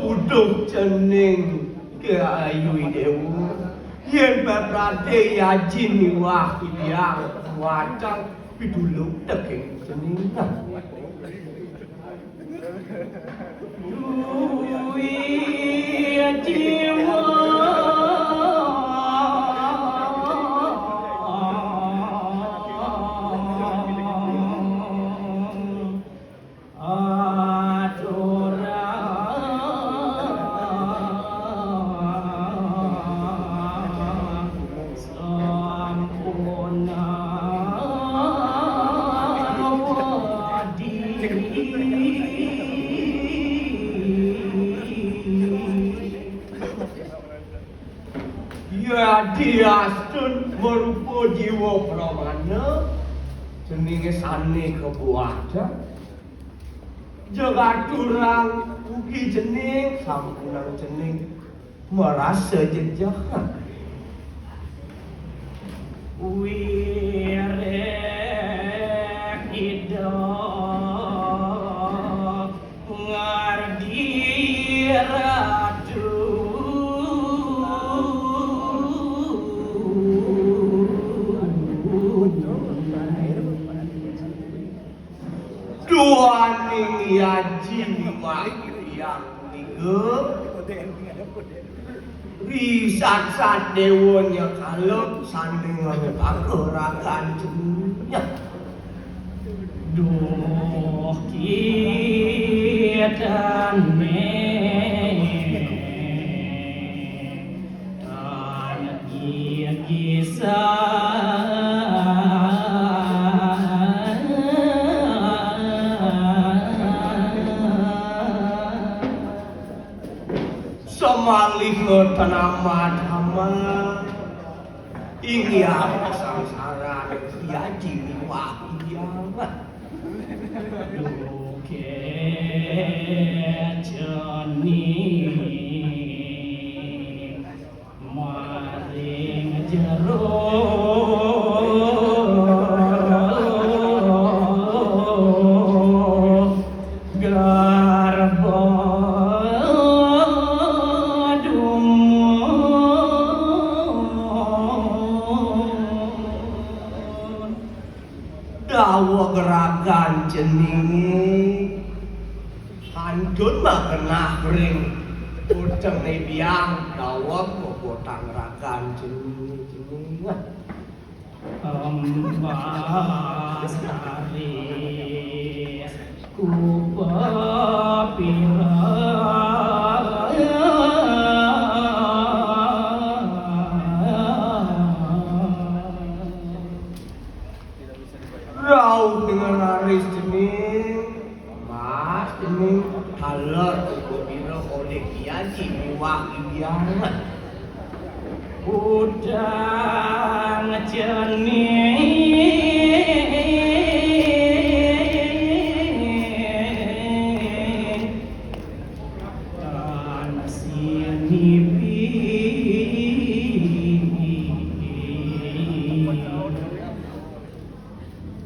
Uduh cening ke ayu dewu yen berarti ya jini wah yang wacang piduluk teking cening duwi jiwa ya diastun merupa jiwa pramana jenenge sane kebuaja jaga durang ugi jeneng sampunang jeneng merasa jejahan wirek hidup ngardi ratu duaning ya jiwa yang nigep risat-sat dewonya kalep sandingan pakerakan jenuhnya duh kita anak malih tanaman hama ini apa sangsara ya jiwa iyamat duke jeni maring jero dawa gerakan jeningi handun mah kena ring uceng biang dawa kebotang gerakan jeningi ambasari kupapira rau dengan laris jening mas jening haler kubira oleh kiaji miwak ibiangan udang jening dan sini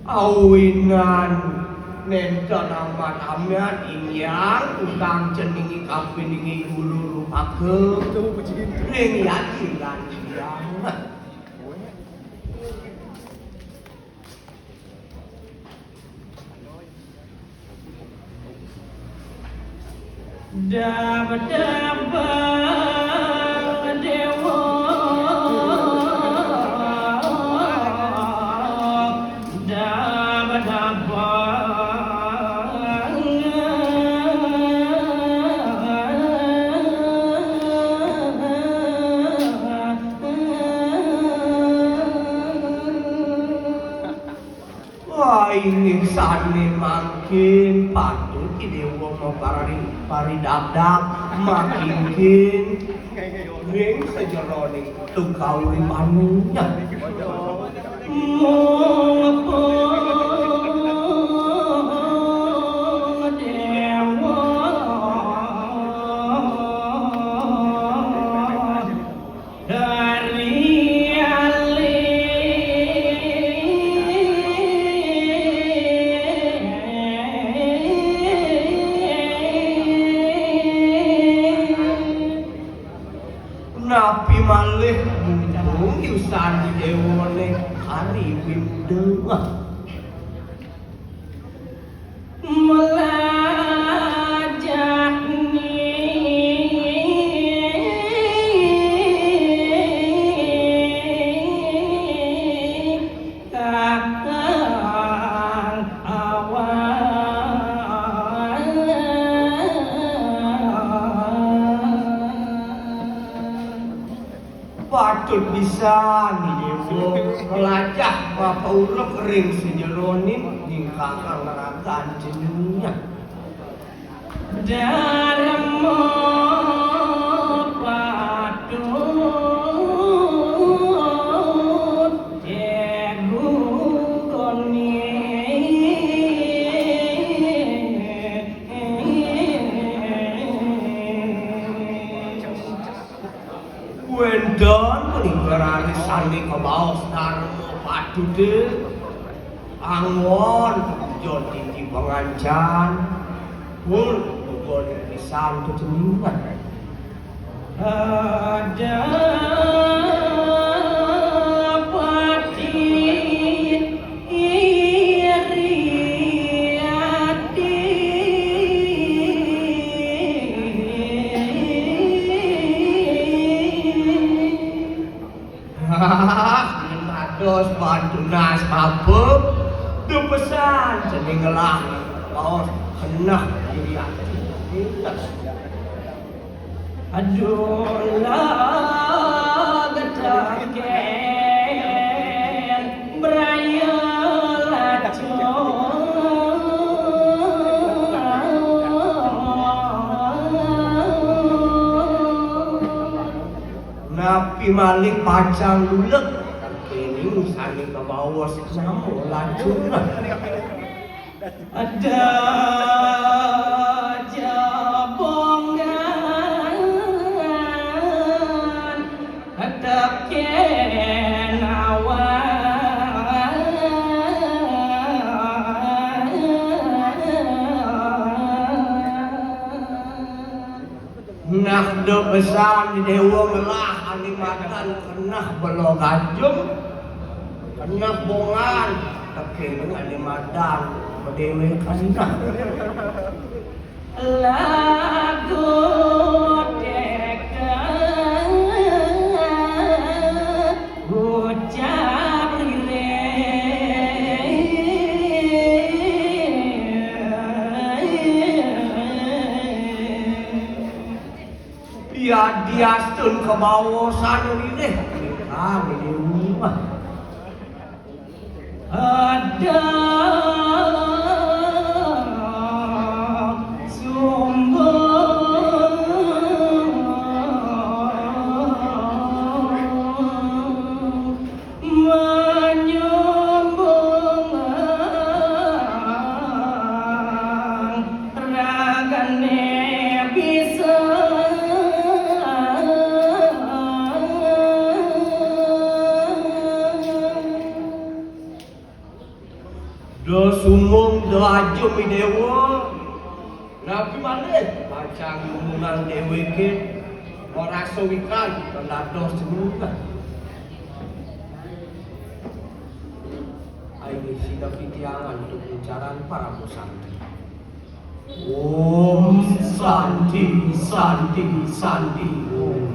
awinan nenten amat amat inyang utang ceningi kapiningi gulu rupakeun ring yakin lan siang dab-dabang dewa ini sane makin patut dewa paridabdak makin ring sejeroning tukau limanunya dari sandi dewone hari winda patut bisa nih dewo melacak apa urep ring senyeronin hingga ngerakan jenuhnya dalam patut egu koni wendon peninggalan sani kebaos darmo padude angon jon tinggi pengancan pun boleh pisan kejeningan ada pati iri hati dos bantu nas mabuk tu pesan jening ngelah baos henah diri hati aduh lah getaken beraya napi malik pacang lulek kini sani ke bawah sama lancur ada jabongan tetap kenawan nah do pesan di dewa melah animatan kenah belok gajum kenah bongan kekening animatan dewe kanah lagu dekat ucap ya diastun ke bawah sana ini kami di rumah ada do sumung do ajo mi dewa nabi malik macam hubungan dewe ke ora sawikan penados jenuhan ini sidang pitiangan untuk bicara para pesantren Om Santi Santi Santi Om